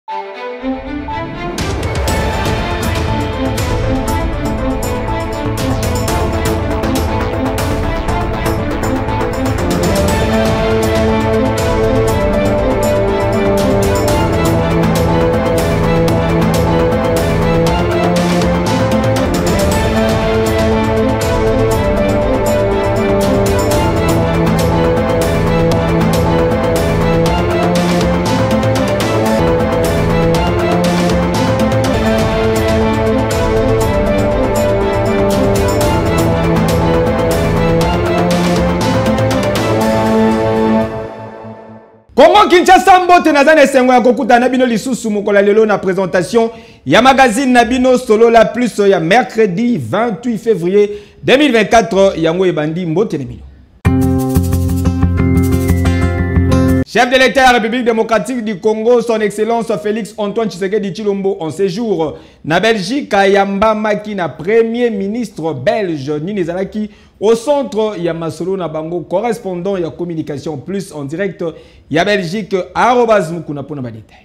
Congo Kinshasa mbote nazane sengo ya kokuta na bino lisusu mokola lelo na présentation ya magazine na bino solo la plus ya mercredi 28 février 2024 yango ebandi mbote na bino. Chef de l'État de la République démocratique du Congo, son Excellence Félix Antoine Tshisekedi Tshilombo en séjour na Belgique Yamba Maki na Premier ministre belge Nini Zalaki au centre ya Masolo na bango correspondant ya communication plus en direct ya Belgique @mukuna pona ba détail.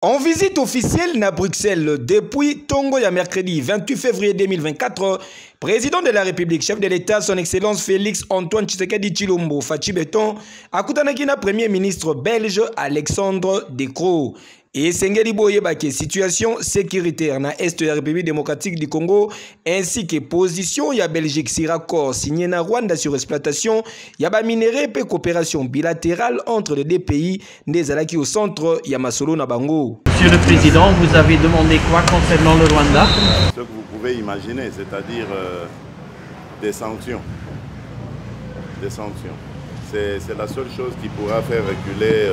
En visite officielle à Bruxelles depuis Tongo ya mercredi 28 février 2024, président de la République, chef de l'État, son Excellence Félix Antoine Tshisekedi Tshilombo Fachi Beton, akutanaki na Premier ministre belge Alexandre De Croo. Et Sengeli Boyebake, situation sécuritaire na Est de la République démocratique du Congo, ainsi que position ya Belgique sur accord signé na Rwanda sur exploitation, yaba minéré et coopération bilatérale entre les deux pays, des alaki au centre ya Masolo na Bango. Monsieur le Président, vous avez demandé quoi concernant le Rwanda? Ce que vous pouvez imaginer, c'est-à-dire des sanctions. Des sanctions. C'est la seule chose qui pourra faire reculer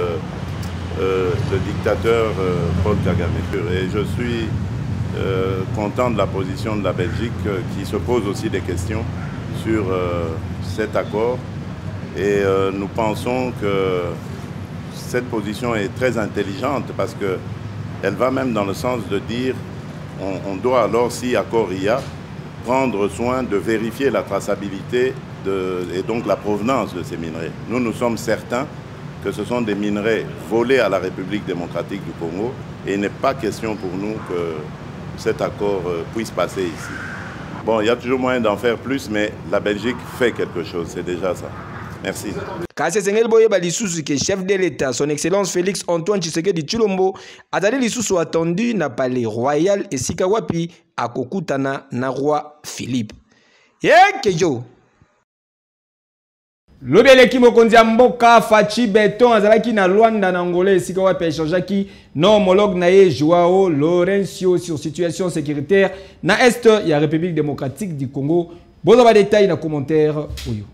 le dictateur Paul Kagame. Et je suis content de la position de la Belgique qui se pose aussi des questions sur cet accord. Et nous pensons que cette position est très intelligente parce qu'elle va même dans le sens de dire on doit alors, si accord il y a, prendre soin de vérifier la traçabilité et donc la provenance de ces minerais. Nous sommes certains que ce sont des minerais volés à la République démocratique du Congo et il n'est pas question pour nous que cet accord puisse passer ici. Bon, il y a toujours moyen d'en faire plus, mais la Belgique fait quelque chose, c'est déjà ça. Merci. Kasi Sengeli Boyeba lisusu ke chef de l'État, son Excellence Félix Antoine Tshisekedi Tshilombo, azali lisusu attendu na palais royal et Sikawapi à kokutana na roi Philippe. Kejo. Lobeleki mokonzi mboka Fachi Beton azalaki na Luanda na Angola esika wapi échangeaki na homologue na ye Joao Lourenço sur situation sécuritaire na Est ya République démocratique du Congo. Bozo ba détail na commentaire oyo.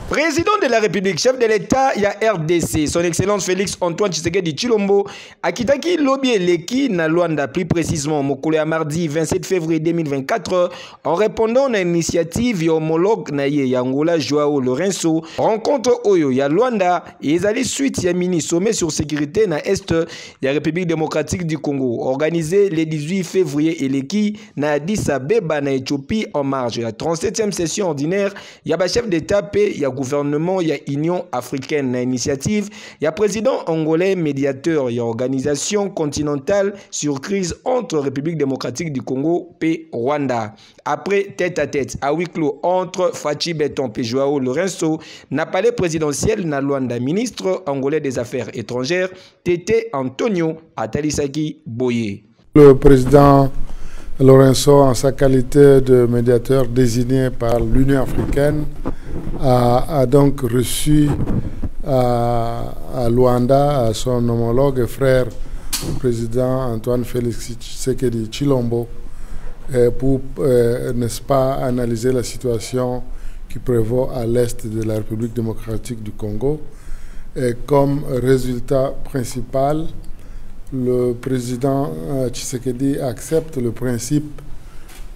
Président de la République, chef de l'État, il y a RDC, son Excellence Félix Antoine Tshisekedi Tshilombo, akitaki lobby eleki na Luanda, plus précisément mokolo mardi 27 février 2024, en répondant à l'initiative ya homologue na ye ya Angola Joao Lourenço, rencontre oyo ya Luanda et ezali suite ya mini sommet sur sécurité na Est ya République démocratique du Congo, organisé le 18 février eleki na Addis Abeba na Éthiopie en marge la 37e session ordinaire ya ba chef d'État pe ya gouvernement, il y a Union africaine, na initiative, il y a président angolais médiateur, il y a organisation continentale sur crise entre République démocratique du Congo et Rwanda. Après tête à tête, à huis clos entre Fachi Beton et Joao Lourenço, n'a palais présidentiel na Luanda, ministre angolais des Affaires étrangères, Tété Antonio Atalisaki Boye. Le président Lourenço, en sa qualité de médiateur désigné par l'Union africaine, a donc reçu à Luanda à son homologue et frère, le président Antoine Félix Tshisekedi Tshilombo, pour, n'est-ce pas, analyser la situation qui prévaut à l'est de la République démocratique du Congo. Et comme résultat principal, le président Tshisekedi accepte le principe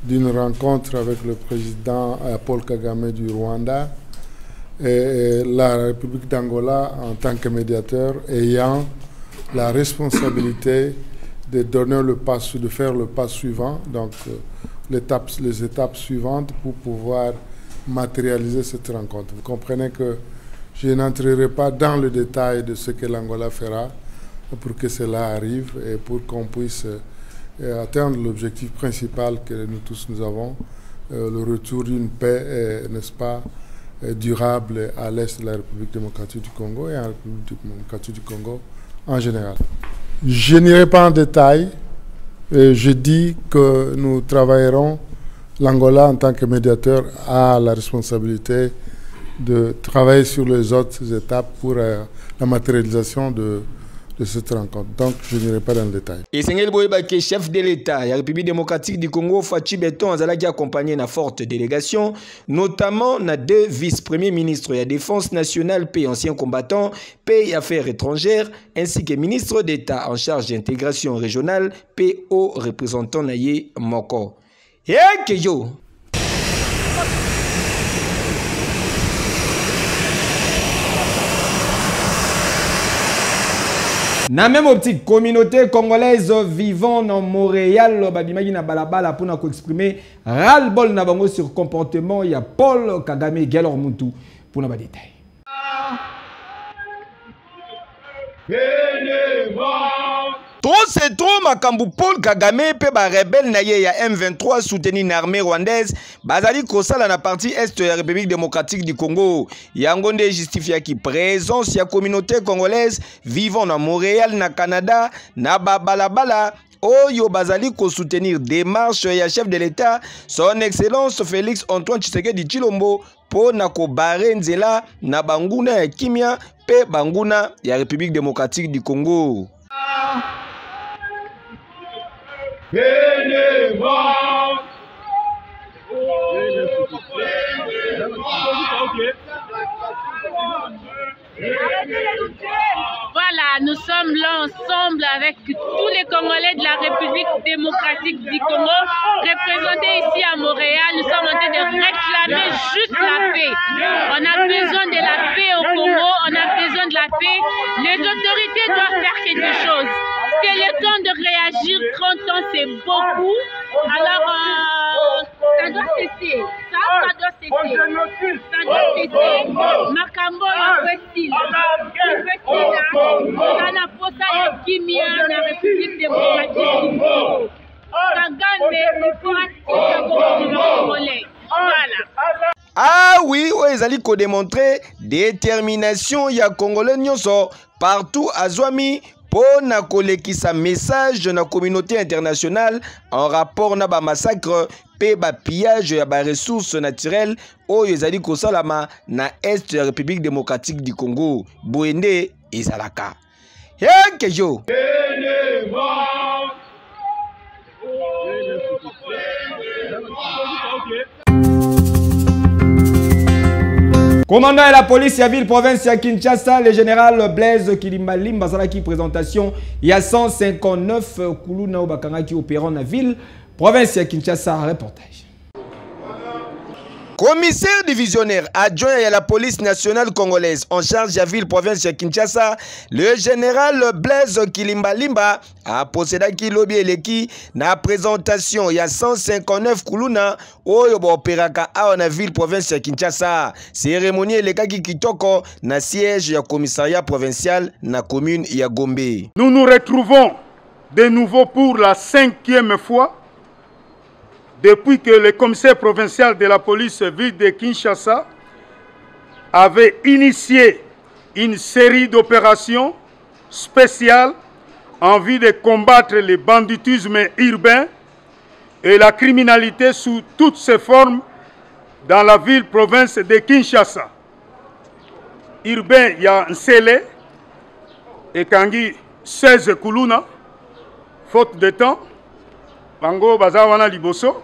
d'une rencontre avec le président Paul Kagame du Rwanda et la République d'Angola en tant que médiateur ayant la responsabilité de donner le pas, de faire le pas suivant, donc les étapes suivantes pour pouvoir matérialiser cette rencontre. Vous comprenez que Je n'entrerai pas dans le détail de ce que l'Angola fera pour que cela arrive et pour qu'on puisse atteindre l'objectif principal que nous tous nous avons, le retour d'une paix, n'est-ce pas, durable à l'est de la République démocratique du Congo et à la République démocratique du Congo en général. Je n'irai pas en détail. Je dis que nous travaillerons, l'Angola en tant que médiateur a la responsabilité de travailler sur les autres étapes pour la matérialisation de cette rencontre. Donc, je n'irai pas dans le détail. Et Sengel Boyebake, chef de l'État, la République démocratique du Congo, Fachi Beton, Azalaki accompagné na forte délégation, notamment na 2 vice-premiers ministres, la Défense nationale, paix anciens combattants, paix et affaires étrangères, ainsi que ministre d'État en charge d'intégration régionale, paix au représentant Naye Moko. Et que yo! Na même optique, communauté congolaise vivant dans Montréal, babimagi na balabala pour nous exprimer ras-le-bol na bango sur comportement ya Paul Kagame Gelor Muntu pour nous détails. Trop c'est trop makambu Paul Kagame pe ba rebelle na ye ya M23 soutenu l'armée rwandaise bazali kosala na partie est de la République démocratique du Congo yangonde justifia ki présence ya communauté congolaise vivant na Montréal na Canada na balabala oyo bazali ko soutenir démarche ya chef de l'État son excellence Félix Antoine Tshisekedi Tshilombo po na ko bare nzela na banguna ya kimia pe banguna ya République démocratique du Congo. Voilà, nous sommes là ensemble avec tous les Congolais de la République démocratique du Congo, représentés ici à Montréal. Nous sommes en train de réclamer juste la paix. On a besoin de la paix au Congo, on a besoin de la paix. Les autorités doivent faire quelque chose. C'est le temps de réagir, 30 ans c'est beaucoup. Alors, ça doit cesser. Ça doit cesser. Ça doit cesser. Makambo Westil. Sana posa ya kimia na République démocratique du Congo. Kagame il faut attirer le Congolais. Voilà. Ah oui, ezali ko démontrer détermination ya Congolais nyonso partout à Zwami pour na kolekisa message de la communauté internationale en rapport na ba massacre pe ba pillage ya ba ressources naturelles oyo ezali ko salama na est de la République démocratique du Congo. Boende ezalaka. Kejo. Commandant de la police de la ville province de Kinshasa, le général Blaise Kilimbalimba Zalaki présentation, il y a 159 Kuluna Bakanga qui opèrent dans la ville province de Kinshasa. Reportage. Commissaire divisionnaire adjoint à la police nationale congolaise en charge de la ville province de Kinshasa, le général Blaise Kilimbalimba a possédé qui lobby eleki na présentation il y a 159 kuluna oyo ba opéraka a na ville province de Kinshasa. Cérémonie eleki kitoko na siège ya commissariat provincial na commune ya Gombe. Nous nous retrouvons de nouveau pour la 5e fois depuis que le commissaire provincial de la police ville de Kinshasa avait initié une série d'opérations spéciales en vue de combattre le banditisme urbain et la criminalité sous toutes ses formes dans la ville-province de Kinshasa. Urbain, il y a Nsele et Kangi 16 Kuluna, faute de temps, Bango Bazawana Liboso.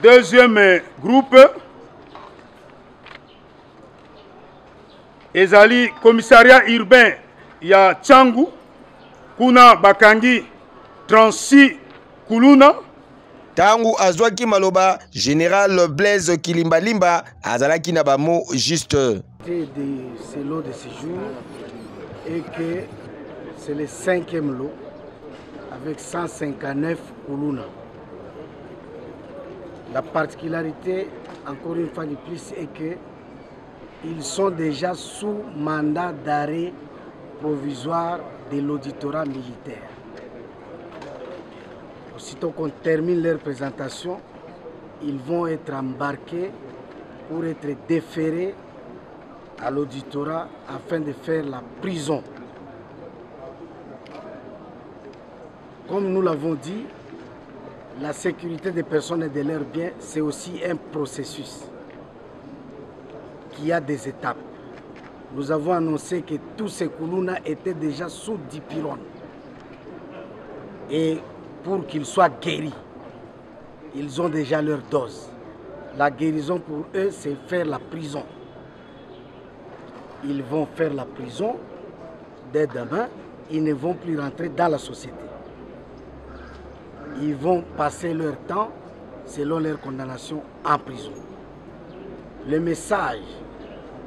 Deuxième groupe, Ezali commissariat urbain, il y a Tchangu, Kuna Bakangi, 36 Kuluna. Tangu Azwaki Maloba, général Blaise Kilimbalimba, Azalaki Nabamo juste. C'est lot de séjour et que c'est le 5e lot avec 159 Kuluna. La particularité, encore une fois de plus, est que ils sont déjà sous mandat d'arrêt provisoire de l'auditorat militaire. Aussitôt qu'on termine leur présentation, ils vont être embarqués pour être déférés à l'auditorat afin de faire la prison. Comme nous l'avons dit, la sécurité des personnes et de leurs biens, c'est aussi un processus qui a des étapes. Nous avons annoncé que tous ces Koulouna étaient déjà sous 10 pylônes. Et pour qu'ils soient guéris, ils ont déjà leur dose. La guérison pour eux, c'est faire la prison. Ils vont faire la prison dès demain. Ils ne vont plus rentrer dans la société. Ils vont passer leur temps, selon leur condamnation, en prison. Le message,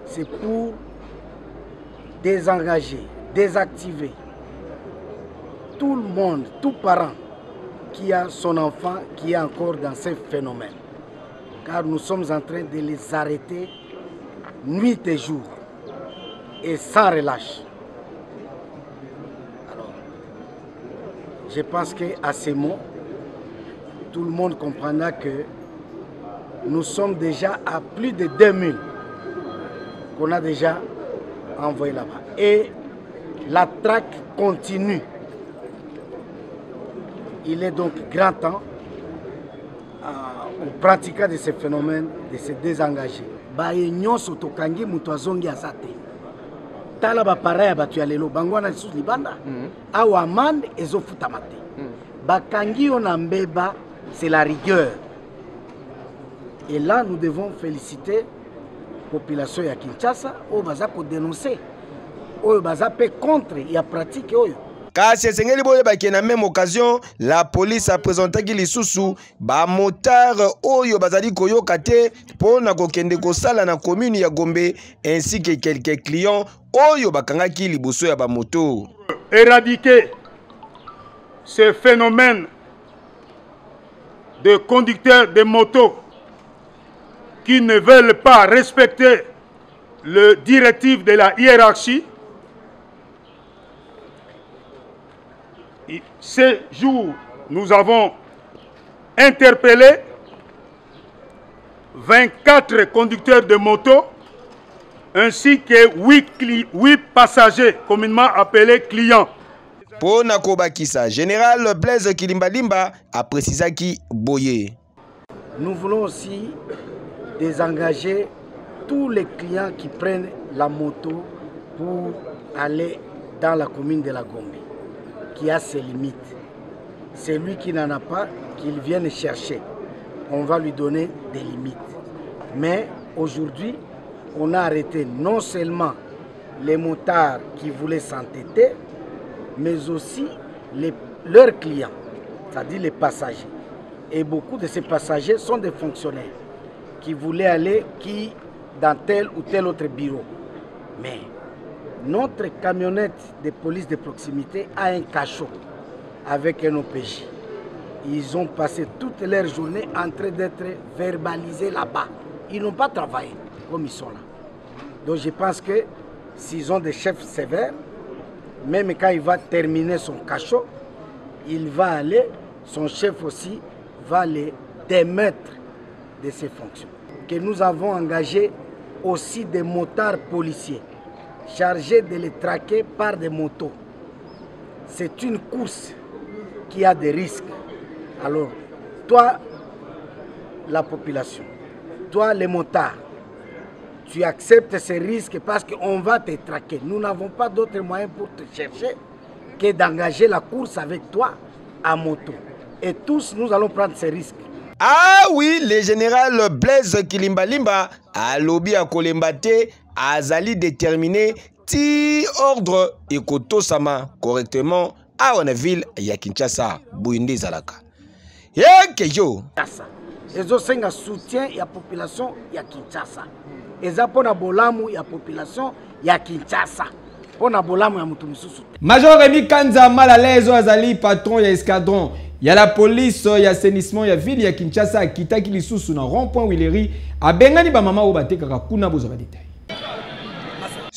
c'est pour désengager, désactiver tout le monde, tout parent qui a son enfant qui est encore dans ces phénomènes. Car nous sommes en train de les arrêter nuit et jour et sans relâche. Alors, je pense qu'à ces mots, tout le monde comprendra que nous sommes déjà à plus de 2000 qu'on a déjà envoyé là-bas. Et la traque continue. Il est donc grand temps aux pratiquants de ces phénomènes de se désengager. Baye nyonso tokangi mutu azongi azate. Tala ba paraya batu ya lelo bangwana lisusu libanda. Awa amande ezofuta te. Bakangi yo na mbeba, c'est la rigueur. Et là, nous devons féliciter la population de Kinshasa, qui va dénoncer, qui va contre la pratique. Kasi esengeli boye baki na même occasion, la police a présenté ki lisusu ba motard oyo bazali koyoka te pona kokende kosala na commune ya Gombe ainsi que quelques clients oyo bakangaki liboso ya ba moto. Éradiquer ce phénomène de conducteurs de motos qui ne veulent pas respecter le directive de la hiérarchie. Ce jour, nous avons interpellé 24 conducteurs de moto ainsi que 8 passagers communément appelés clients. Pour Nakobakisa, Général Blaise Kilimbalimba a précisé qui boye. Nous voulons aussi désengager tous les clients qui prennent la moto pour aller dans la commune de la Gombe, qui a ses limites. Celui qui n'en a pas, qu'il vienne chercher. On va lui donner des limites. Mais aujourd'hui, on a arrêté non seulement les motards qui voulaient s'entêter, mais aussi leurs clients, c'est-à-dire les passagers. Et beaucoup de ces passagers sont des fonctionnaires qui voulaient aller dans tel ou tel autre bureau. Mais notre camionnette de police de proximité a un cachot avec un OPJ. Ils ont passé toute leur journée en train d'être verbalisés là-bas. Ils n'ont pas travaillé comme ils sont là. Donc je pense que s'ils ont des chefs sévères, même quand il va terminer son cachot, il va aller, son chef aussi va les démettre de ses fonctions. Que nous avons engagé aussi des motards policiers chargés de les traquer par des motos. C'est une course qui a des risques. Alors, toi, la population, toi, les motards, tu acceptes ces risques parce qu'on va te traquer. Nous n'avons pas d'autre moyen pour te chercher que d'engager la course avec toi à moto. Et tous, nous allons prendre ces risques. Ah oui, le général Blaise Kilimbalimba a lobby à Kolembate, azali déterminé ti ordre et kotosama correctement à la ville ya Kinshasa, Bouinde Zalaka. Yekeyo. Ils ont un soutien à la population ya Kinshasa. Ils ont un bolamu ya population ya Kinshasa. Major Rémi Kanza mal à l'aise azali patron ya escadron. Il y a la police, il y a assainissement, il y a ville, il y a Kinshasa, Kita Kilisusu, na rond-point Wileri, a Bengani ba mama obate kaka kuna bozo ba détail.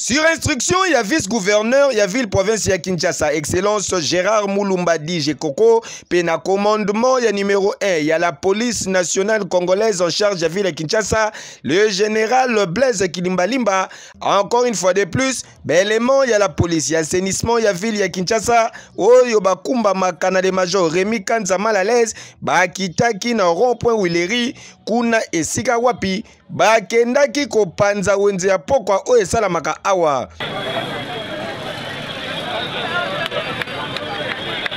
Sur instruction, il y a vice-gouverneur, il y a ville-province, il y a Kinshasa. Excellence Gérard Moulumbadi Jekoko. Pena commandement, il y a numéro 1. Il y a la police nationale congolaise en charge de la ville de Kinshasa. Le général Blaise Kilimbalimba. Encore une fois de plus, élément, il y a la police. Il y a assainissement, il y a ville, il y a Kinshasa. Oyo Bakumba Makana de Major. Rémi Kanza Malalaise. Bakitaki na rond-point Wileri. Kuna esika wapi. Bakendaki ko panza wenze ya pokwa oyo esalamaka awa.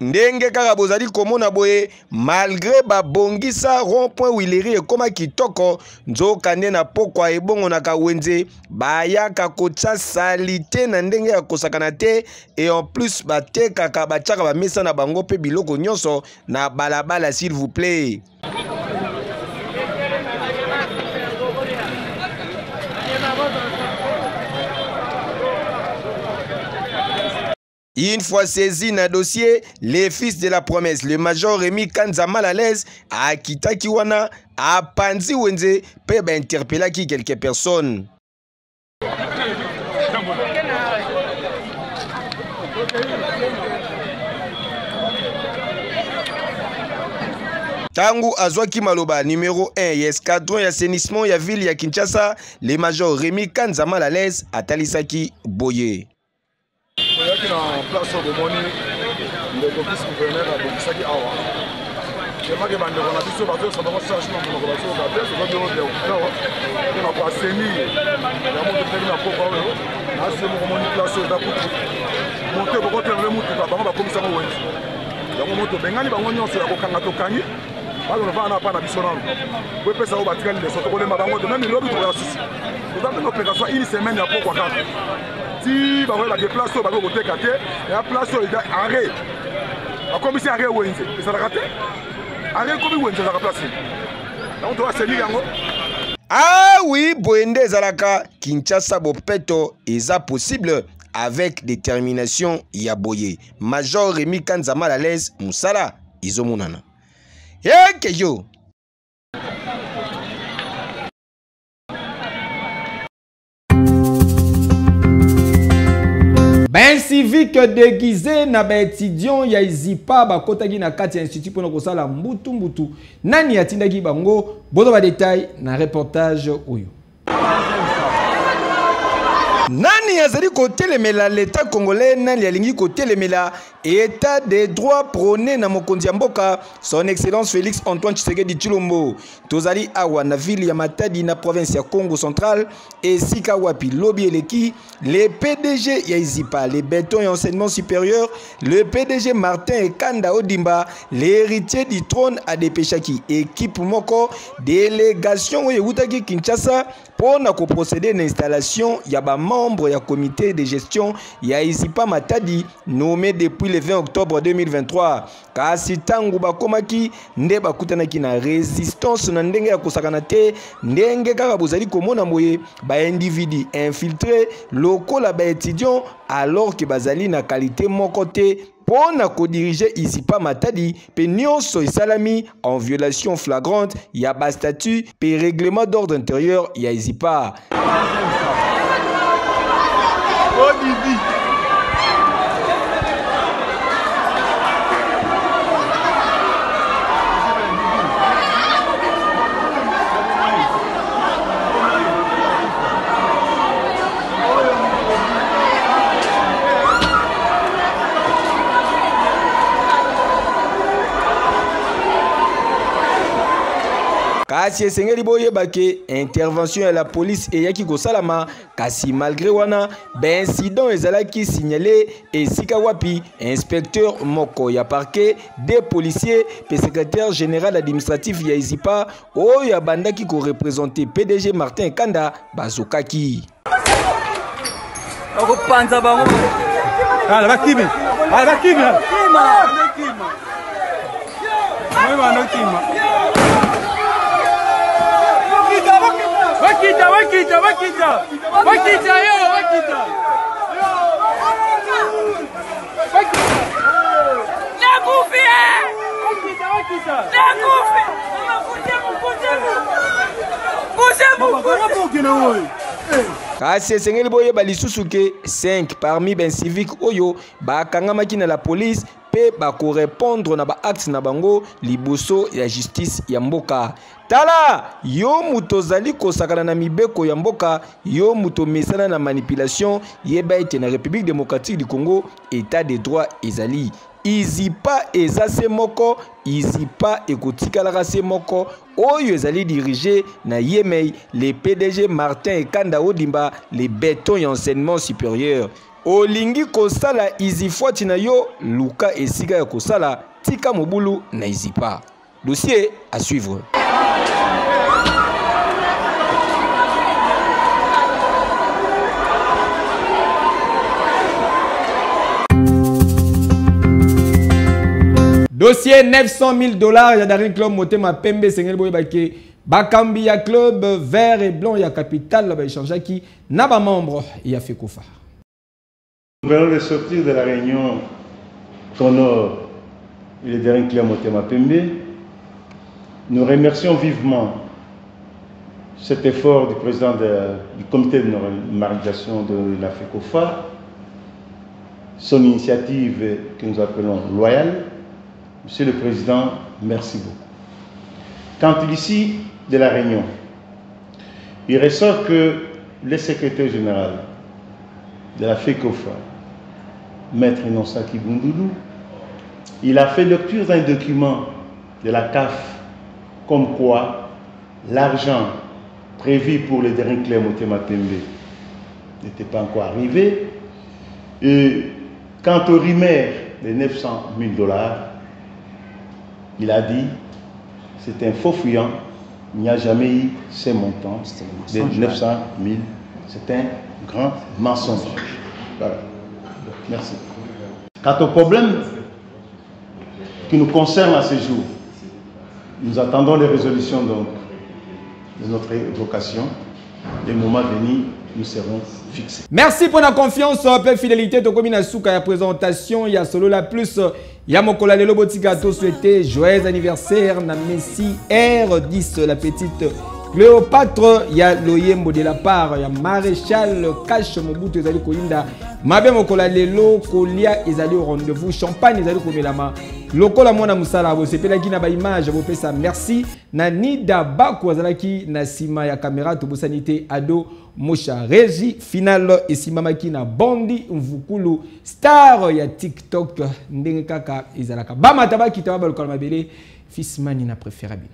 Ndenge kaka bozali komona boye malgré babongisa rond-point Wileri ekoma kitoko nzoka nde na pokwa ebongo na kawenze bayaka kotsa salite na ndenge ya kosakana te et en plus batekaka batiaka bamesa na bango pe biloko nyonso na balabala s'il vous plaît. Une fois saisi dans le dossier, les fils de la promesse, le major Rémi Kanza Malalaise, a quitté Kiwana, a Panzi Wenze, peut interpeller quelques personnes. Tangu Azwaki Maloba, numéro 1, il y a escadron, il y a assainissement, il y a ville, il y a Kinshasa, le major Rémi Kanza Malalaise, a Talisaki Boye. Soyaki na place de moni ndeko vice gouverneur abongisaki awa kemaki bandeko na biso bazoyosa bango changement monoko bazoyoka te tozobio na koasenir yango toteki na pokwa oyo nasi moko moni place oyo eza kutu moto ekokotelele mutuka bango bakomisango wenzi yango moto bengani bango nyonso ya kokanga tokangi bazolova na pa na biso nano boepesa oyo batikali leso tokolemba bango te meme lobi tokoya susi toza mpe opération une semaine ya pokwa kaka si ba la déplace ba ko teka te ya place il arrêt a commissaire arrêt wenze ça la raté arrêt comme wenze la place donc toi c'est yango. Ah oui, Boende Zalaka Kinshasa Bopeto eza possible avec détermination ya boye. Major Rémi Kanza Malalaise Musala izomunana. Yekeyo. Ben civique déguisé na ba étudiant ya izipa ba kotaki na kati ya institut pour kosala mbutu nani atindaki bango bodo ba détail na reportage oyo. Nani azali kotelemela l'état congolais nani alingi kotelemela état des droits prôné na mokonzi ya mboka son excellence Félix Antoine Tshisekedi Tshilombo tozali awa na ville ya Matadi na province ya Congo central et sika wapi lobi eleki le PDG ya Izipa les béton et enseignement supérieur le PDG Martin Kanda Odimba l'héritier du trône Adepeshaki équipe moko délégation oyo utaki Kinshasa pour na ko procéder na installation ya ba membre ya comité de gestion ya Izipa Matadi nommé depuis le 20 octobre 2023 kasi tangu bakomaki nde bakutanaki na résistance na ndenge ya kosakana te ndenge kaka bozali komona moye ba individu infiltré lokola ba étudiant alors que bazali na qualité moko te pona ko diriger Izipa Matadi pe nyonso esalami en violation flagrante ya ba statut pe règlement d'ordre intérieur ya Izipa. Kasi esengeli boyeba ke intervention ya la police eyaki kosalama kasi malgré wana ben incident ezalaki signalé esika wapi inspecteur moko ya parquet des policiers pe secrétaire général administratif ya Izipa oyo abandaki ko représenter PDG Martin Kanda bazokaki akupanza bango ala bakimi Wakita yo wakita la bouffe la bouffe kasi esengeli boyeba lisusu ke 5 parmi ben civique oyo bakangamaki na la police pe bakorépondre na baacte na bango liboso ya justice ya mboka. Tala yo muto zali kosakana na mibeko ya mboka, yo muto mesana na manipulation, yeba ete na République démocratique du Congo état de droit ezali. Izipa ezase moko, izipa ekotikalaka se moko, oyo ezali dirigé na Yemei, le PDG Martin Ekanda Odimba, le béton et enseignement supérieur. Olingi kosala izifuati na yo, luka esika ya kosala, tika mobulu na izipa. Dossier à suivre. Dossier 900 000 $. Yadarin Club Motema Pembe Sengel Boyebake. Bakambi ya club vert et blanc ya capital là échange qui n'a pas membre il a fait Kofa. Nous venons de sortir de la réunion qu'honore le Yadarin Club Motema Pembe. Nous remercions vivement cet effort du président du comité de normalisation de la FECOFA, son initiative que nous appelons loyale. Monsieur le Président, merci beaucoup. Quant ici de la réunion, il ressort que le secrétaire général de la FECOFA, Maître Innocent Kibundoulou, il a fait lecture d'un document de la CAF comme quoi l'argent prévu pour le dernier clé Motema Pembe n'était pas encore arrivé. Et quant au RIMER de 900 000 $, il a dit c'est un faux fuyant, il n'y a jamais eu ces montants de 900 000. C'est un grand mensonge. Voilà. Merci. Quant au problème qui nous concerne à ce jour, nous attendons les résolutions donc, de notre évocation. Le moment venu, nous serons fixés. Merci pour la confiance, peu fidélité. Tokomi na souka ya présentation, ya solo la plus. Ya mokola lelo botika to souhaiter joyeux anniversaire na Messi R10 la petite Cléopâtre ya loyembo de la part ya Maréchal Cash Mobutu ezali koinda mabe mokola lelo kolia ezali au rendez-vous champagne ezali komelama lokola mona musala bo sepelaki na ba image bo pesa merci na Nida Bako azalaki na sima ya caméra to bosanité ado Mosha Régie final esimamaki na Bondi Mvukulu star ya TikTok ndenge kaka ezalaka bama tabaki taba lokola mabele fils mani na préférable.